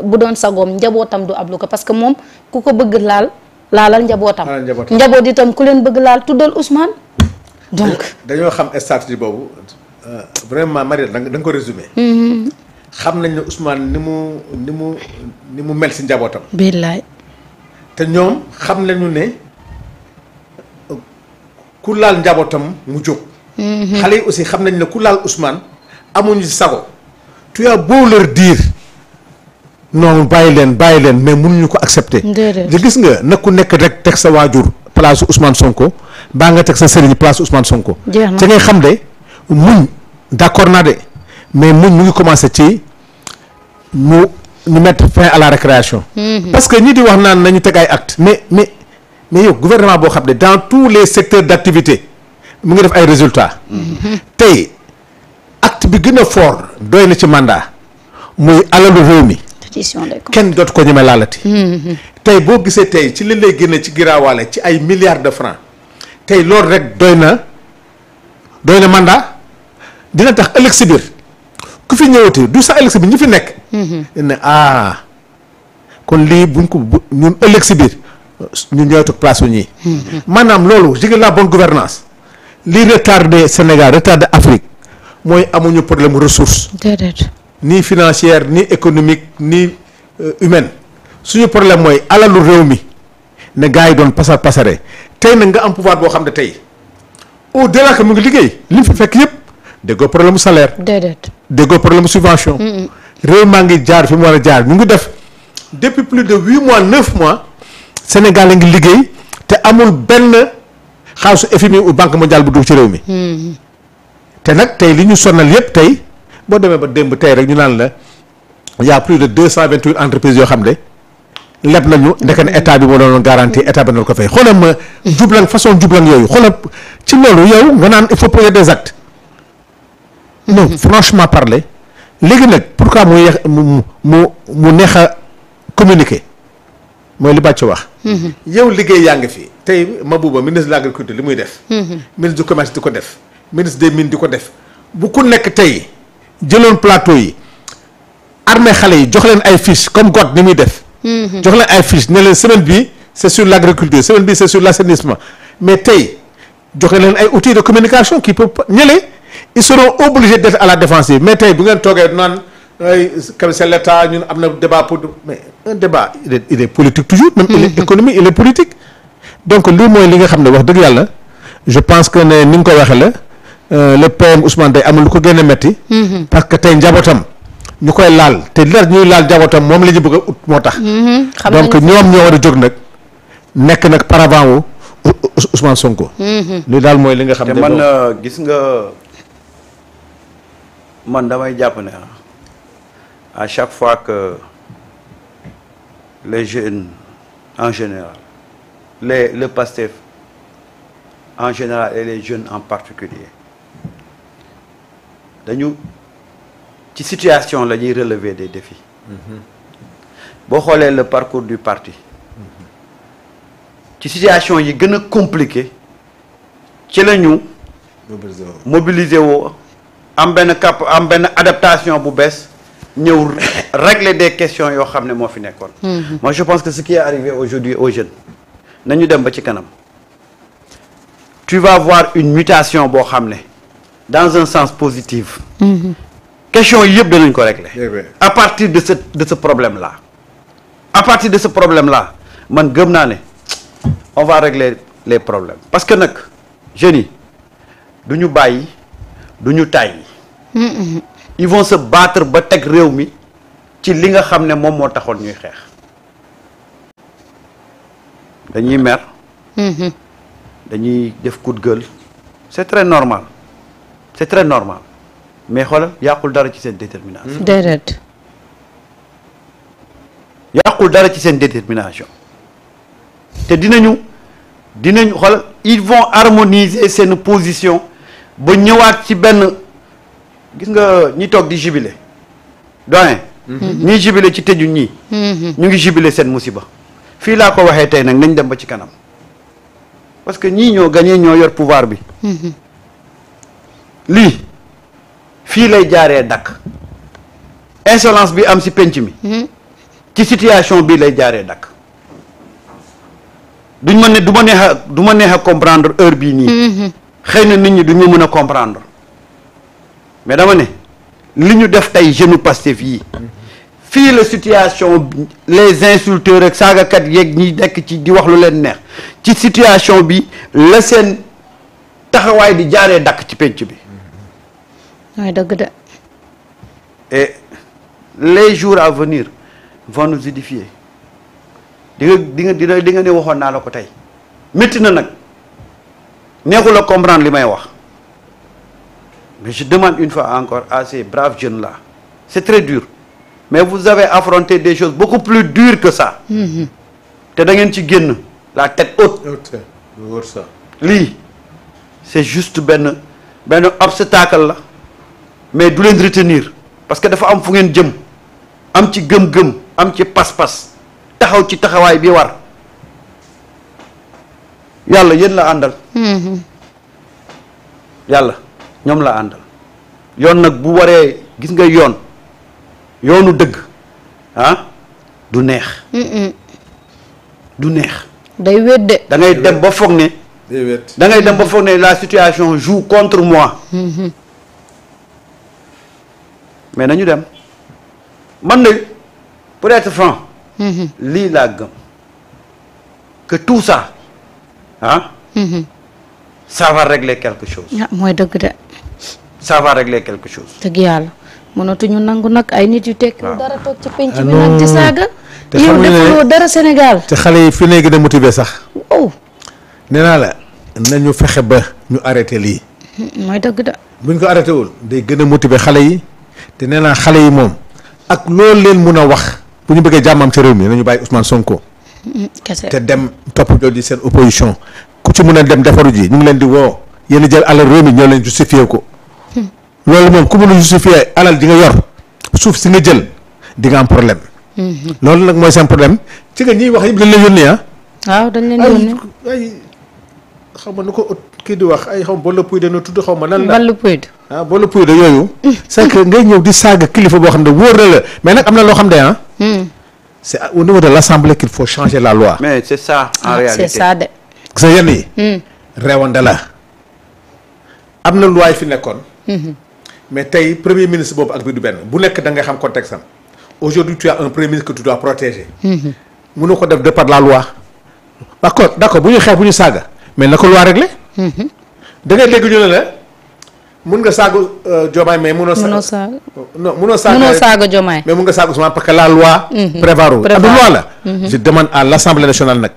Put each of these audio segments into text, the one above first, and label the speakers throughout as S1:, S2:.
S1: bu doon sagoom njabootam du ablu ko parce que moom ku ko bëgg laalal njabootam. njaboot itam ku leen bëgg laal tuddal Ousmane. donc
S2: dañoo xam stratégie boobu vraiment Marie da nga ko résumé. xam nañ ne Ousmane ni mu mel si njabootam.
S1: billaay.
S2: te ñoom xam nañu ne ku laal njabootam mu jóg. xale yi aussi xam nañ ne ku laal Ousmane amuñu si sago. tu as beau leur dire non bàyyi leen mais mënuñu ko accepter. di gis nga na ku nekk rek teg sa waajur place Ousmane Sonko baa nga teg sa sëriñ place Ousmane Sonko. te ngay xam de muñ d'accord naa de mais muñ mu ngi commencé ci ñu mettre fin à la récréation. parce que ñi di wax naan nañu teg ay actes mais yow gouvernement boo xam ne dans tous les secteurs d'activité mu ngi def ay résultats. tey acte bi gën a fort doy na ci mandat muy alalu réew mi. kenn dootu ko ñeme laalati. tey boo gisee tey ci li lay génne ci giraawaale ci ay milliards de francs tey loolu rek doy na mandat dina tax ëllëg si biir ku fi ñëwati du sax ëllëg si biir ñi fi nekk. ne kon lii buñ ko ñun ëllëg si biir ñun ñooy toog place su ñii. maanaam loolu jigéen la bonne gouvernance lii retardé Sénégal retardé Afrique mooy amuñu problème ressource. déedéet. ni financière ni économique ni humaine suñu problème mooy alalu réew mi ne gars yi doon pasare tey nag nga am pouvoir boo xam ne tey au delà que mu ngi liggéey li mu fi fekk yëpp déggoo problème mu salaire. déedéet déggoo problème mu subvention. réew maa ngi jaar fi mu war a jaar ñu ngi def depuis plus de 8 mois 9 mois Sénégal a ngi liggéey te amul benn xaalisu FMI ou banque mondiale bu dugg ci réew mi. te nag tey li ñu sonal yëpp tey. boo demee ba démb tey rek ñu naan la y a plus de 228 entreprises yoo xam ne leb nañu ndeke ne état bi moo doon garantie état bi na ko fay xoolal ma jublang façon jublang yooyu xoolal ci loolu yow nga naan il faut poser des actes non franchement parler léegi nag pourquoi mu yeex mu neex a communiquer mooy li bàcc wax. yow liggéey yaa ngi fi tey Mabouba ministre de l'agriculture li muy def. ministre du commerce di ko def ministre des mines di ko def bu ku nekk tey. jëloon plateau yi armée xale yi jox leen ay fiches comme God ni muy def. jox leen ay fiches ne leen semaine bii c'est sur l'agriculture semaine bii c'est sur l'assainissement mais tey joxe leen ay outils de communication qui peut ñële ils seront obligés d'être à la défensive mais tey bu ngeen toogee naan comme c'est l'État ñun am na débat pour mais un débat il est politique toujours même il est économique il est politique donc lii mooy li nga xam ne wax dëgg yàlla je pense que ne ni nga ko waxee la. le PM Ousmane day amul lu ko gën a metti parce que tey njabootam ñu koy laal te li ñuy laal njabootam moom la ñu bëgg a ut moo tax. donc ñoom ñoo war a jóg nag nekk nag paravent wu Ousmane Sonko. li daal mooy li nga xam ne.
S3: te man gis nga man damay jàpp ne à chaque fois que les jeunes en général le PASTEF en général et les jeunes en particulier dañu ci situation la ñuy relever des défis. boo xoolee le parcours du parti ci situation yi gën a compliqué ci la ñu mobiliser woo am benn adaptation bu bees ñëw régler des questions yoo xam ne moo fi nekkoon. moi je pense que ce qui est arrivé aujourd'hui aux jeunes nañu dem ba ci kanam tu vas voir une mutation boo xam ne dans un sens positif. question yi yëpp danañ ko régler. à partir de ce problème là. à partir de ce problème là man gëm naa ne on va régler les problèmes parce que nag jeunes yi du ñu bàyyi du ñu tàyyi. ils vont se battre ba teg réew mi ci li nga xam ne moom moo taxoon ñuy xeex. dañuy mer. dañuy def coup de gueule c'est très normal mais xoolal yàqul dara ci seen détermination.
S1: déedéet.
S3: yàqul dara ci seen détermination te dinañu xoolal ils vont harmoniser seen position ba ñëwaat ci benn gis nga ñi toog di jubilé doyen. ñiy jubilé ci tëju ñii. ñu ngi jubilé seen musiba. fii laa ko waxee tey nag nañ dem ba ci kanam. parce que ñii ñoo gagné ñoo yor pouvoir bi. lii fii lay jaaree dakk insolence bi am ci penc mi. ci situation bii lay jaaree dakk du ma neex a comprendre heure bii nii. xëy na nit ñi duñ ma mën a comprendre mais dama ne li ñu def tey jeune Pastef yi fii la situation les insulteurs ak saagakat yeeg ñi nekk ci di wax lu leen neex ci situation bi la seen taxawaay di jaaree dakk ci penc bi.
S1: waaye dëgg de.
S3: et les jours à venir vont nous édifier di nga ne waxoon naa la ko tey métti na nag neexul a comprendre li may wax mais je demande une fois encore à ces braves jeunes là c'est très dur mais vous avez affronté des choses beaucoup plus dures que ça. te da ngeen ci génn la tête haute. lii c'est juste benn obstacle la mais du leen retenir parce que dafa am fu ngeen jëm am ci gëm-gëm am ci pas-pas taxaw ci taxawaay bi war yàlla yéen la àndal. yàlla ñoom la àndal yoon nag bu waree gis nga yoonu dëgg du neex. du neex.
S1: day wedde.
S3: da ngay dem ba foog ne. da ngay dem ba foog ne la situation joue contre moi. mais nañu dem man na pour être franc. lii laa gëm que tout ça ça va régler quelque chose.
S1: mooy dëgg de.
S3: ça va régler quelque chose.
S1: dëgg yàlla mënatuñu nangu nag ay nit yu tekkiwul dara toog ci penc bi nag di saaga.
S2: te
S1: yow defuloo dara Sénégal.
S2: te xale yi fi léegi da motiver sax.
S1: oh.
S2: nee naa la nañu fexe ba ñu arrêté lii.
S1: mooy dëgg de.
S2: buñ ko arrêté wul day gën a motiver xale yi te nee naa xale yi moom ak loolu leen mun a wax bu ñu bëggee jàmmam ci réew mi nañu bàyyi Ousmane Sonko.
S1: kese
S2: te dem toppatoo di seen opposition ku ci mun a dem defaru ji ñu ngi leen di woo yéen jël alal réew mi ñoo leen justifié ko. loolu moom ku mun a justifié alal ji nga yor suuf si nga jël di nga am problème. loolu nag mooy seen problème ci nga ñiy wax yëpp dañ leen yónnee
S1: waaw dañ leen yónnee
S2: ay xaw ma nu ko kii di wax ay xaw ma Balla Pouye dana tudd xaw ma lan la
S1: Balla Pouye
S2: Balla Pouye de yooyu. c'est que ngay ñëw di saaga kilifa boo xam ne wóor na la mais nag am na loo xam ne c'est au niveau de l'Assemblée qu'il faut changer la loi.
S3: mais c'est ça en réalité
S1: c'est ça de.
S2: sa yenn yi. réewande la am na loi yi fi nekkoon. mais tey premier ministre boobu ak bi du benn bu nekk da nga xam contexte am aujourd'hui tu as un premier ministre que tu dois protéger. mënoo ko def de par la loi. d'accord bu ñu xeex bu ñu saaga mais na ko loi réglé. da ngay dégg ñu ne la mun nga saaga Diomaye mais munoo saaga. non munoo saaga
S1: Diomaye.
S2: mais mun nga saaga Ousmane parce que la loi. prévaut ab loi la. je demande à l'Assemblée nationale nag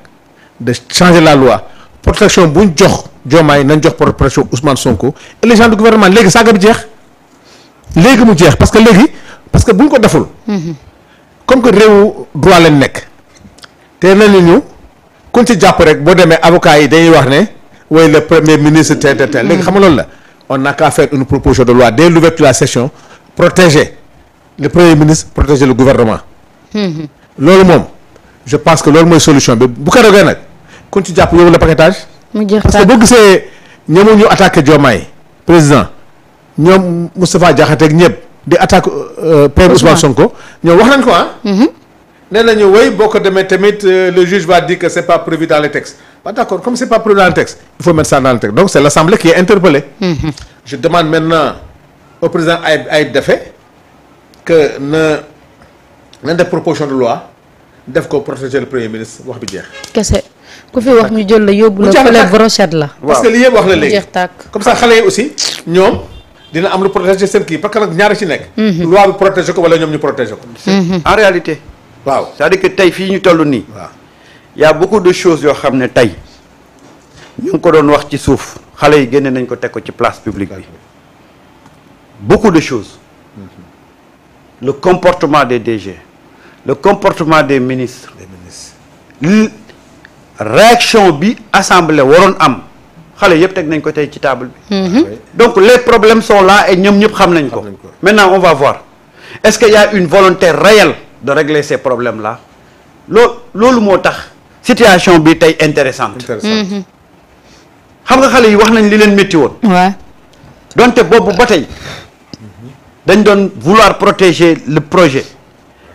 S2: de changer la loi protection bu ñu jox Diomaye nañ jox protection Ousmane Sonko et les gens du gouvernement léegi saaga bi jeex. léegi mu jeex parce que bu ñu ko deful. comme que réewu droit lañ nekk. te nañu ñu kuñ ci jàpp rek boo demee avocat yi dañuy wax ne oui le premier ministre tel léegi xam nga loolu la on n'a qu'à faire une proposition de loi dès l'ouverture de la session protéger le premier ministre protéger le gouvernement. loolu moom je pense que loolu mooy solution bi bu ko rogee nag kuñ ci jàpp yow le paquetage.
S1: mu jeex
S2: parce que boo gisee ñoom ñu attaqué Diomaye président. ñoom Moustapha Diakhaté ak ñëpp di attaque Père Ousmane Sonko ñoom wax nañ ko nee nañu woy boo ko demee tamit le juge va dire que c'est pas prévu dans les textes d'accord comme c'est pas prévu dans le texte il faut mettre ça dans le texte donc c'est l'Assemblée qui est interpellée. Je demande maintenant au président Ayib Daffé que na def proposition de loi def ko protéger le premier ministre wax bi jeex.
S1: kese ku fi wax ñu jël la yóbbu la fële brochette la.
S2: parce que li yëpp wax la léegi
S1: jeex tàkk
S2: comme ça xale yi aussi ñoom. dina am lu protéger seen kii parce que nag ñaari ci nekk. loi bi protéger ko wala ñoom ñu protéger ko.
S3: en réalité.
S2: waaw
S3: c'est-à-dire que tey fii ñu toll nii.
S2: waaw
S3: y a beaucoup de choses yoo xam ne tey ñu ngi ko doon wax ci suuf xale yi génne nañ ko teg ko ci place publique bi. beaucoup de choses. Le comportement des DG. Le comportement des ministres. Réaction bi assemblée waroon am. xale yëpp teg nañ ko tey ci table bi. donc les problèmes sont là et ñoom ñëpp xam nañ ko. maintenant on va voir est-ce qu'il y a une volonté réelle de régler ces problèmes là loolu moo tax situation bi tey intéressante. xam nga xale yi wax nañ li leen métti woon.
S1: waaw
S3: donte boobu ba tey dañ doon vouloir protéger le projet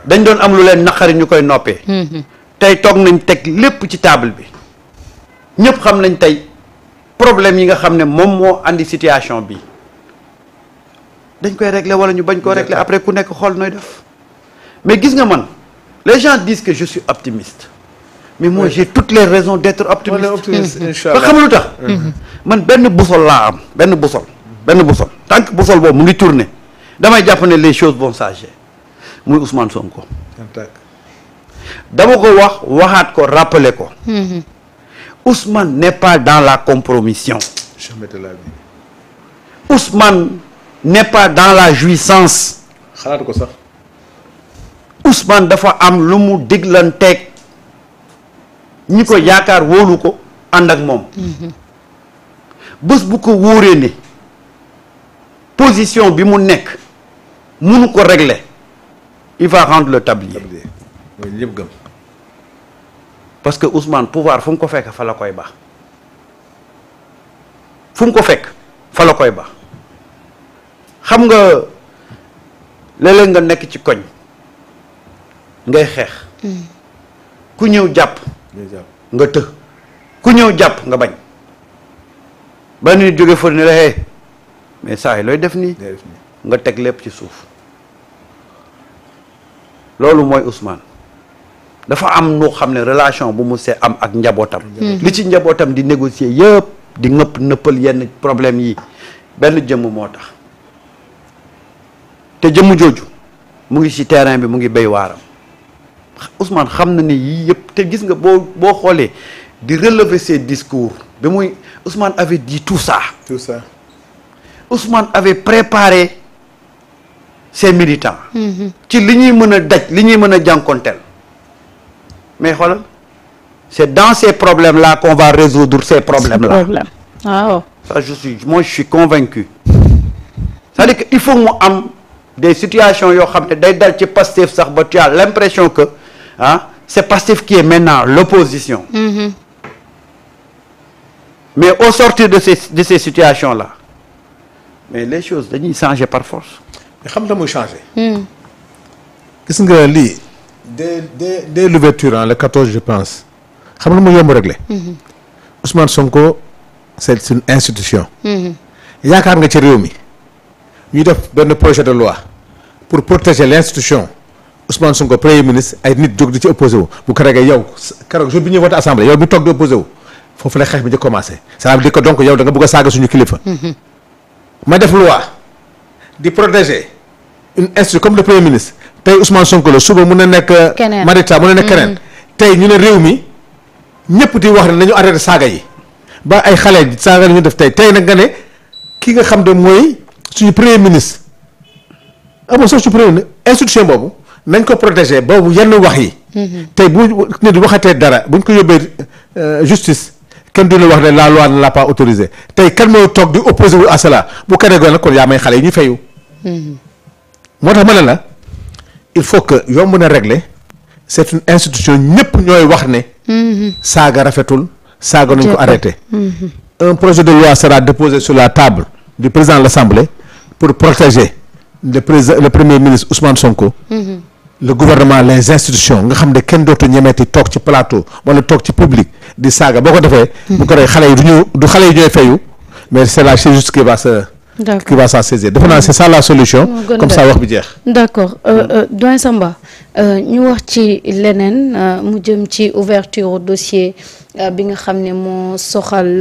S3: dañ doon am lu leen naqari ñu koy noppee. tey toog nañ teg lépp ci table bi ñëpp xam nañ tey problème yi nga xam ne moom moo andi situation bi dañ koy régler wala ñu bañ koo régler après ku nekk xool nooy def mais gis nga man les gens disent que je suis optimiste mais moi j'ai toutes les raisons d'être optimiste.
S2: Inch'Allah.
S3: ba xam lu tax. man benn boussole laa am benn boussole tant que boussole boobu mu ngi tourner damay jàpp ne les choses vont changer muy Ousmane Sonko. dama ko waxaat ko rappeler ko. Ousmane n'est pas dans la compromission.
S2: jamais de la vie.
S3: Ousmane n'est pas dans la jouissance.
S2: xalaat ko sax.
S3: Ousmane dafa am lu mu diglanteeg ñi ko yaakaar wóolu ko ànd ak moom. bés bu ko wóoree ne position bi mu nekk munu ko régler il va rendre le tablier.
S2: mooy ñëpp gëm.
S3: parce que Ousmane pouvoir fu mu ko fekk fa la koy baax fu mu ko fekk fa la koy baax xam nga léeg-léeg nga nekk ci koñ ngay xeex. ku ñëw jàpp. nga të. ku ñëw jàpp nga bañ. ba nit jóge fa ne la hey mais saa yi looy def nii. nga teg lépp ci suuf. loolu mooy Ousmane. dafa am noo xam ne relation bu mu see am ak njabootam. li ci njabootam di négocier yëpp di ngëpp nëppal yenn problème yi benn jëmm moo tax te jëmm jooju mu ngi ci terrain bi mu ngi béy waaram Ousmane xam na ne yii yëpp te gis nga boo xoolee di relever ses discours bi muy Ousmane avait dit tout ça. Ousmane avait préparé ses militants. ci li ñuy mën a daj li ñuy mën a jànkonteel. mais xoolal c'est dans ces problèmes-là qu'on va résoudre ces problèmes-là.
S1: waaw.
S3: ça je suis convaincu. c'est-à-dire que il faut mu am des situations yoo xam ne day dal ci Pastef sax ba tu as l'impression que c'est Pastef qui est maintenant l'opposition. mais au sortir de ces situations-là mais les choses dañuy changer par force.
S2: mais xam nga muy changer. gis nga lii. dès l'ouverture le 14 je pense xam nga mu yomb régler. Ousmane Sonko c'est une institution. yaakaar nga ci réew mi ñu def benn projet de loi pour protéger l'institution Ousmane Sonko premier ministre ay nit jóg di ci opposé wu bu ko regee yow keroog jour bi ñuy voté assemblée yow mi toog di opposé wu foofu la xeex bi di commencé ça veut dire que donc yow da nga bëgg a saaga suñu kilifa. ma def loi di protéger une institution comme le premier ministre. tey Ousmane Sonko la suba mun na nekk.
S1: keneen
S2: Marita mun na nekk keneen. tey ñu ne réew mi ñëpp di wax ne nañu arrêté saaga yi ba ay xale saaga la ñu def tey nag nga ne ki nga xam ne mooy suñu premier ministre amul sax suñu premier ministre institution boobu nañ ko protéger boobu yenn wax yi. tey bu nit waxatee dara buñ ko yóbbee justice kenn du la wax ne la loi ne l'a pas autorisé tey kan mooy toog di opposé wu à cela bu keneen goon nag kon yaa may xale yi ñu fayu. moo tax ma ne la. il faut que yomb na régler c'est une institution ñëpp ñooy wax ne. saaga rafetul saaga nañ ko arrêté. un projet de loi sera déposé sur la table du président de l'Assemblée pour protéger le premier ministre Ousmane Sonko. le gouvernement les institutions nga xam ne kenn dootu ñemeeti toog ci plateau wala toog ci public di saaga boo ko defee. bu ko defee xale yi du xale yi ñooy fayu mais c'est la justice qui va s'en saisir defe naa c'est ça la solution. comme ça wax bi jeex.
S1: d'accord doyen Samba ñu wax ci leneen mu jëm ci ouverture dossier bi nga xam ne moo soxal.